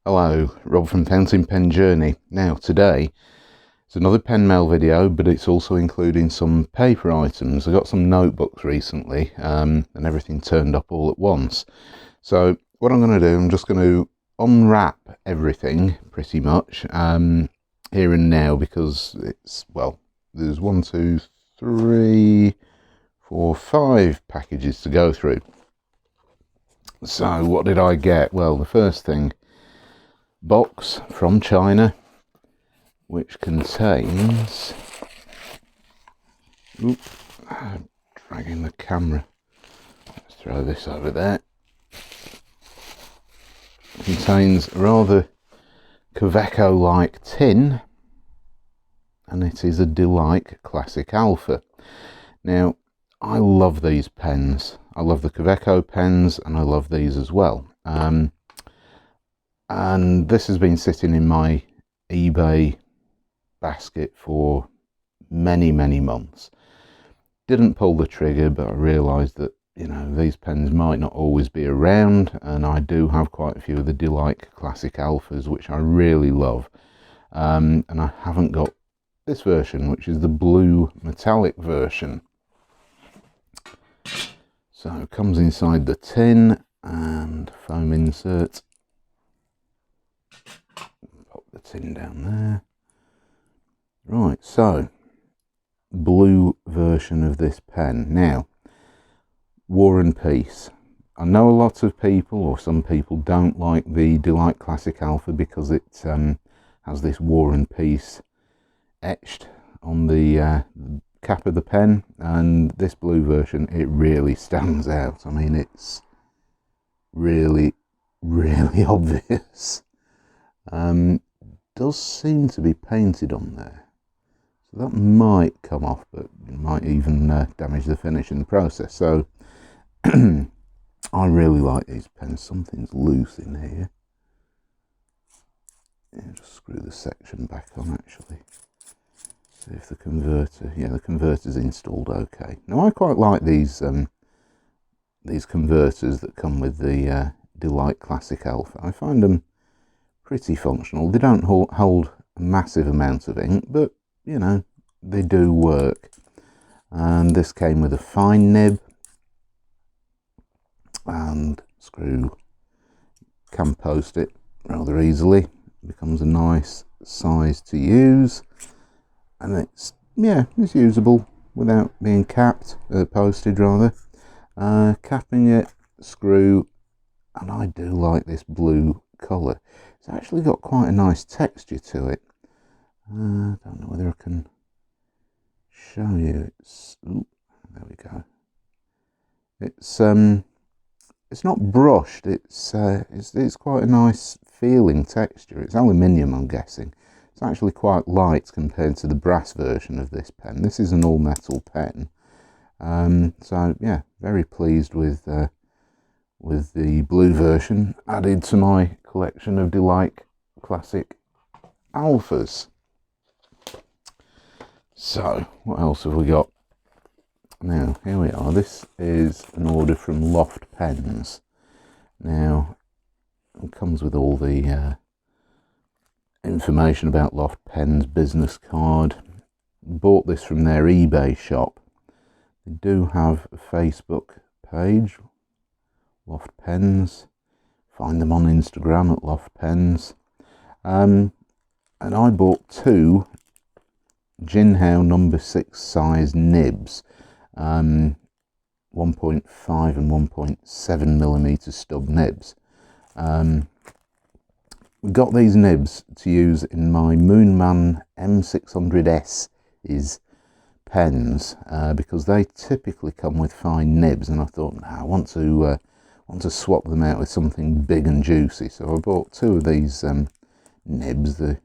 Hello, Rob from Fountain Pen Journey. Now today it's another pen mail video, but it's also including some paper items. I got some notebooks recently and everything turned up all at once. So what I'm going to do, I'm just going to unwrap everything pretty much here and now, because it's, well, there's 1, 2, 3, 4, 5 packages to go through. So what did I get? Well, the first thing, box from China, which contains, dragging the camera, let's throw this over there, contains a rather Kaweco like tin, and it is a Delike Classic Alpha. Now I love these pens. I love the Kaweco pens and I love these as well. And this has been sitting in my eBay basket for many months. Didn't pull the trigger, but I realised that, you know, these pens might not always be around, and I do have quite a few of the Delike Classic Alphas, which I really love. And I haven't got this version, which is the blue metallic version. So it comes inside the tin and foam insert. Pop the tin down there. Right, so blue version of this pen. Now, War and Peace. I know a lot of people, or some people, don't like the Delike Classic Alpha because it has this War and Peace etched on the cap of the pen, and this blue version, it really stands out. I mean, it's really obvious. Does seem to be painted on there, so that might come off, but it might even damage the finish in the process. So I really like these pens. Something's loose in here. Yeah, just screw the section back on actually. See if the converter, yeah, the converter's installed okay. Now I quite like these converters that come with the Delike Classic Alpha. I find them pretty functional. They don't hold a massive amount of ink, but you know, they do work. And this came with a fine nib, and can post it rather easily. It becomes a nice size to use, and it's usable without being posted rather. Capping it, screw, and I do like this blue colour. It's actually got quite a nice texture to it. I don't know whether I can show you. There we go. It's not brushed. It's quite a nice feeling texture. It's aluminium, I'm guessing. It's actually quite light compared to the brass version of this pen. This is an all metal pen. So yeah, very pleased with the blue version added to my collection of Delike Classic Alphas. So what else have we got? Now here we are. This is an order from Loft Pens. Now it comes with all the information about Loft Pens, business card. Bought this from their eBay shop. They do have a Facebook page, Loft Pens. Find them on Instagram at Loft Pens. And I bought 2 Jinhao number 6 size nibs, 1.5 and 1.7 millimeter stub nibs. We got these nibs to use in my Moonman M600s pens because they typically come with fine nibs, and I thought, nah, I want to swap them out with something big and juicy. So I bought 2 of these nibs. They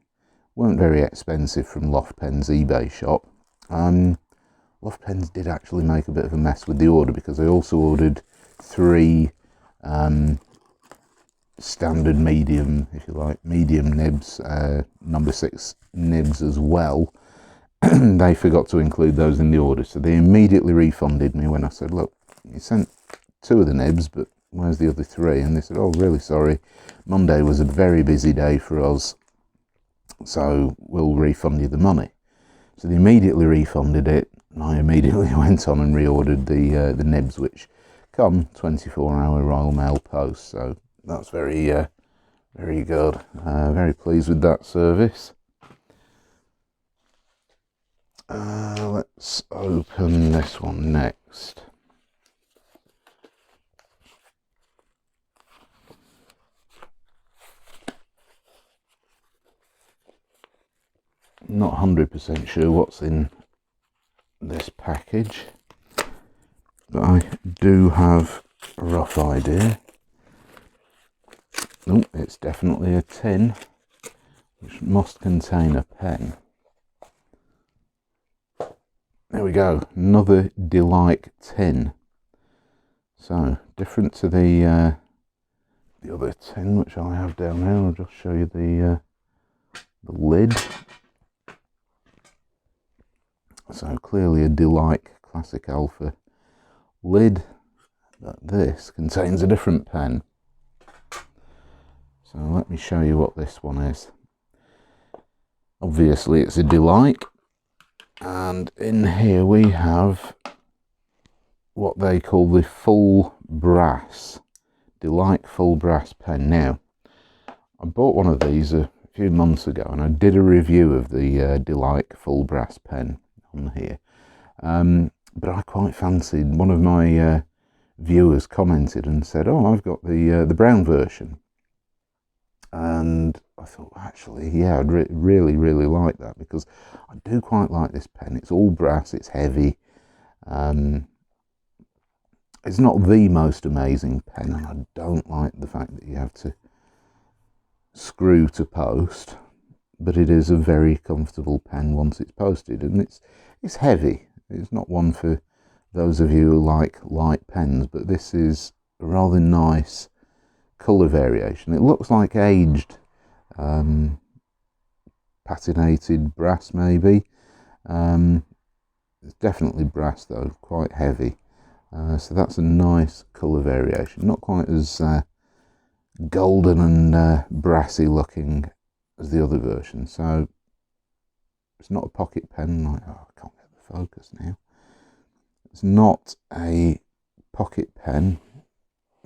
weren't very expensive from Loft Pens eBay shop. Loft Pens did actually make a bit of a mess with the order, because I also ordered 3 standard medium, if you like, medium nibs, number 6 nibs as well. They forgot to include those in the order, so they immediately refunded me when I said, look, you sent 2 of the nibs, but where's the other 3? And they said, oh, really sorry, Monday was a very busy day for us, so we'll refund you the money. So they immediately refunded it, and I immediately went on and reordered the nibs, which come 24-hour Royal Mail post. So that's very very good. Very pleased with that service. Let's open this one next. Not 100% sure what's in this package, but I do have a rough idea. Oh, it's definitely a tin, which must contain a pen. There we go, another Delike tin. So, different to the other tin which I have down here. I'll just show you the lid. So clearly a Delike Classic Alpha lid, but this contains a different pen. So let me show you what this one is. Obviously it's a Delike, and in here we have what they call the full brass, Delike full brass pen. Now, I bought one of these a few months ago and I did a review of the Delike full brass pen on here, but I quite fancied, one of my viewers commented and said, oh, I've got the brown version, and I thought, actually, yeah, I'd really like that, because I do quite like this pen. It's all brass, it's heavy, it's not the most amazing pen, and I don't like the fact that you have to screw to post, but it is a very comfortable pen once it's posted, and it's heavy. It's not one for those of you who like light pens, but this is a rather nice colour variation. It looks like aged patinated brass, maybe. It's definitely brass though, quite heavy. So that's a nice colour variation, not quite as golden and brassy looking as the other version. So it's not a pocket pen, like, oh, I can't get the focus now. It's not a pocket pen.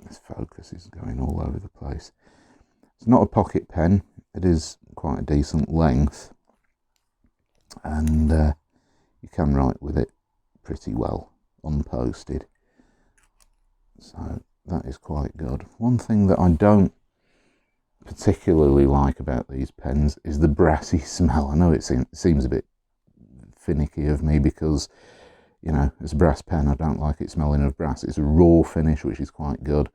This focus is going all over the place. It's not a pocket pen. It is quite a decent length, and you can write with it pretty well unposted. So that is quite good. One thing that I don't particularly like about these pens is the brassy smell. I know it seems a bit finicky of me, because, you know, it's a brass pen, I don't like it smelling of brass. It's a raw finish, which is quite good,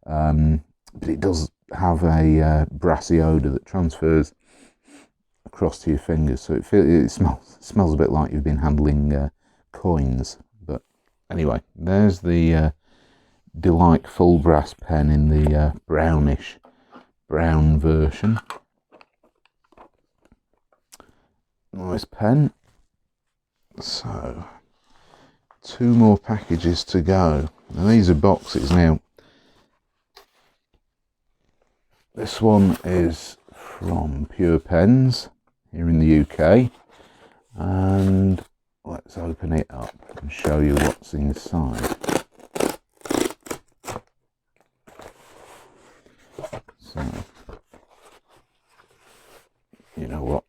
but it does have a brassy odour that transfers across to your fingers, so it smells a bit like you've been handling coins. But anyway, there's the Delike full brass pen in the brownish brown version. Nice pen. So 2 more packages to go. Now these are boxes. Now this one is from Pure Pens here in the UK, and let's open it up and show you what's inside. So, you know what,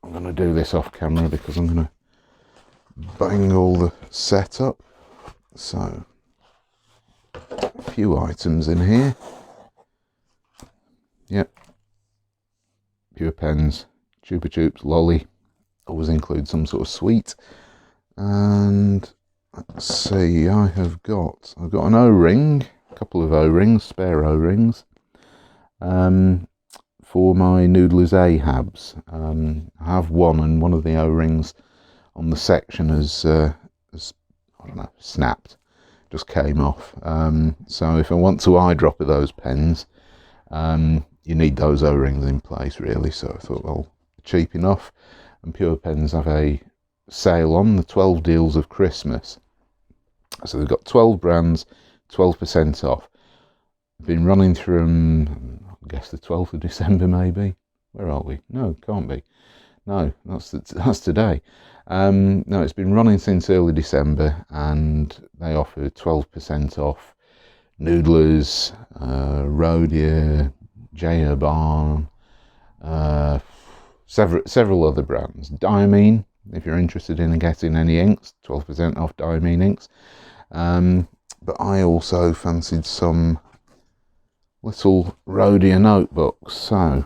I'm going to do this off camera because I'm going to bang all the setup. So, a few items in here. Yep, Pure Pens, Chupa Chups, Lolly, always include some sort of sweet. And let's see, I've got an O-ring, a couple of O-rings, spare O-rings, for my Noodler's Ahabs. I have one, and one of the O-rings on the section has I don't know, snapped, just came off. So if I want to eyedropper those pens, you need those O-rings in place, really. So I thought, well, cheap enough, and Pure Pens have a sale on the 12 deals of Christmas. So they've got 12 brands, 12% off. Been running from, I guess, the 12th of December maybe. Where are we? No, can't be. No, that's today. No, it's been running since early December, and they offer 12% off Noodlers, Rhodia, Rhodiarama, several other brands. Diamine, if you're interested in getting any inks, 12% off Diamine inks. But I also fancied some little Rhodia notebooks, so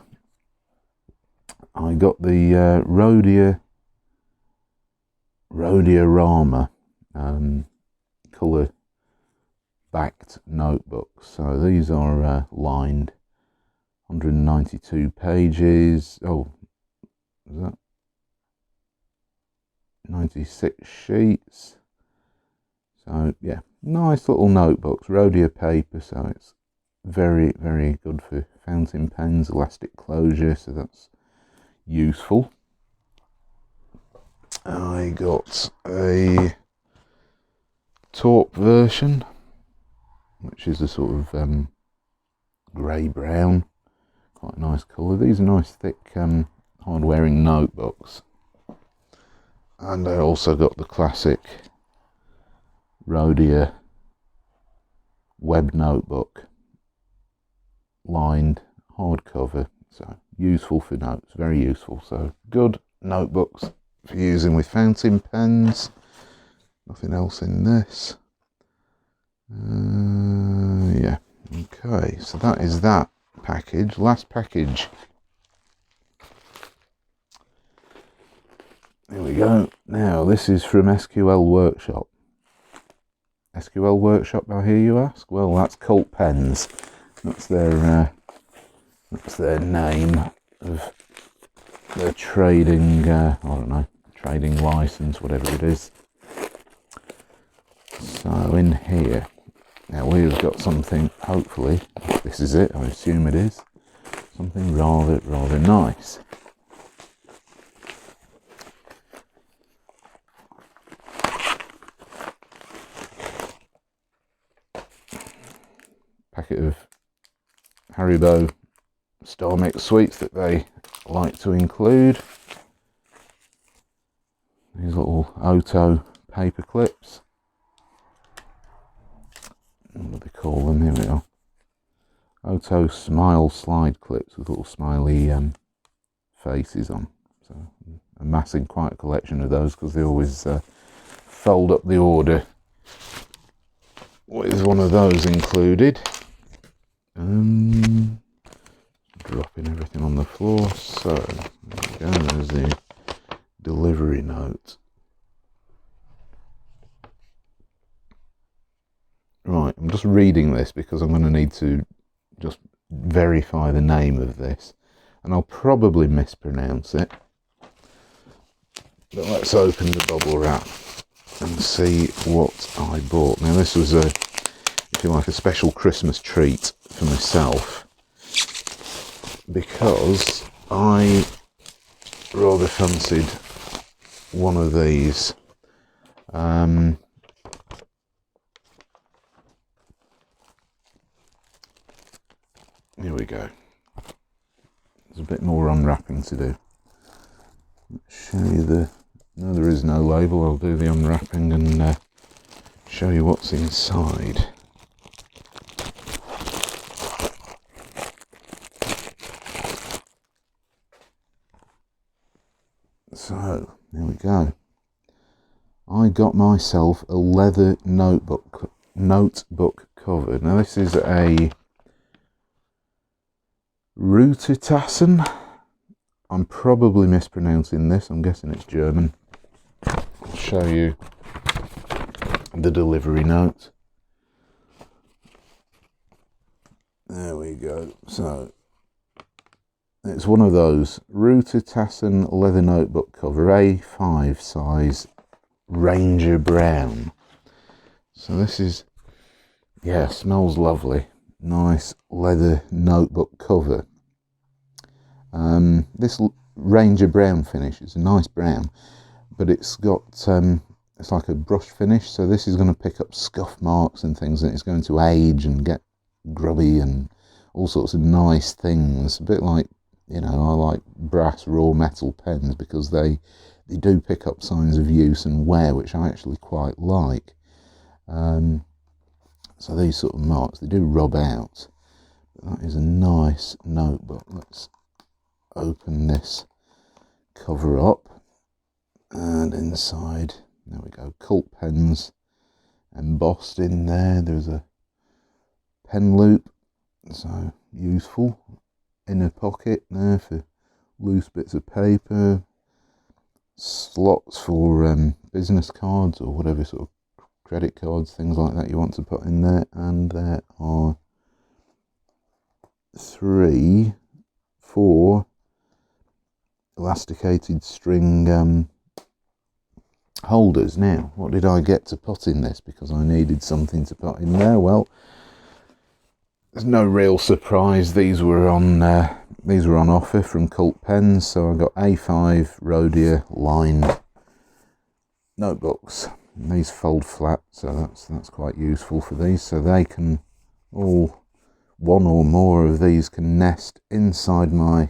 I got the Rhodia Rhodiarama colour backed notebooks. So these are lined, 192 pages. Oh, is that 96 sheets? So yeah, nice little notebooks, Rhodia paper, so it's very, very good for fountain pens, elastic closure, so that's useful. I got a taupe version, which is a sort of grey brown, quite a nice colour. These are nice thick hard wearing notebooks. And I also got the classic Rhodia web notebook, lined hardcover, so useful for notes, very useful. So good notebooks for using with fountain pens. Nothing else in this. Yeah, okay, so that is that package. Last package. Here we go. Now this is from SQL Workshop. SQL Workshop, I hear you ask? Well, that's Colt Pens. That's their name of their trading, I don't know, trading license, whatever it is. So in here, now we've got something, hopefully, this is it, I assume it is, something rather nice. Packet of Haribo Star Mix sweets that they like to include. These little Otto paper clips. What do they call them? Here we are. Otto Smile slide clips with little smiley faces on. So amassing quite a collection of those because they always fold up the order with one of those included. Dropping everything on the floor. So there we go, there's the delivery note. Right, I'm just reading this because I'm going to need to just verify the name of this, and I'll probably mispronounce it. But let's open the bubble wrap and see what I bought. Now this was if you like, a special Christmas treat for myself, because I rather fancied one of these. Here we go. There's a bit more unwrapping to do. Let's show you no, there is no label. I'll do the unwrapping and show you what's inside. So, here we go. I got myself a leather notebook cover. Now this is a Ruitertassen. I'm probably mispronouncing this. I'm guessing it's German. I'll show you the delivery note. There we go. So it's one of those Ruitertassen leather notebook cover, A5 size, Ranger Brown. So this is, yeah, smells lovely. Nice leather notebook cover. This Ranger Brown finish is a nice brown, but it's got it's like a brush finish, so this is going to pick up scuff marks and things, and it's going to age and get grubby and all sorts of nice things. A bit like, you know, I like brass raw metal pens because they do pick up signs of use and wear, which I actually quite like. So these sort of marks, they do rub out. That is a nice notebook. Let's open this cover up, and inside, there we go, Colt Pens embossed in there. There's a pen loop, so useful. Inner pocket there for loose bits of paper. Slots for business cards or whatever sort of credit cards, things like that you want to put in there. And there are 4 elasticated string holders. Now, what did I get to put in this? Because I needed something to put in there. Well, there's no real surprise. These were on offer from Colt Pens, so I got A5 Rhodia lined notebooks. And these fold flat, so that's quite useful for these. So they can one or more of these can nest inside my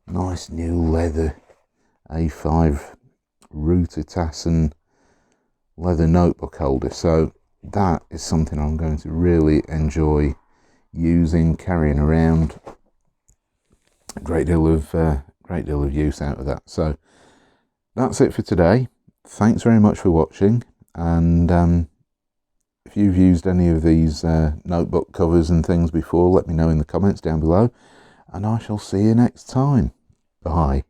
nice new leather A5 Ruitertassen leather notebook holder. So that is something I'm going to really enjoy using, carrying around. A great deal of use out of that. So that's it for today. Thanks very much for watching, and if you've used any of these notebook covers and things before, let me know in the comments down below, and I shall see you next time. Bye.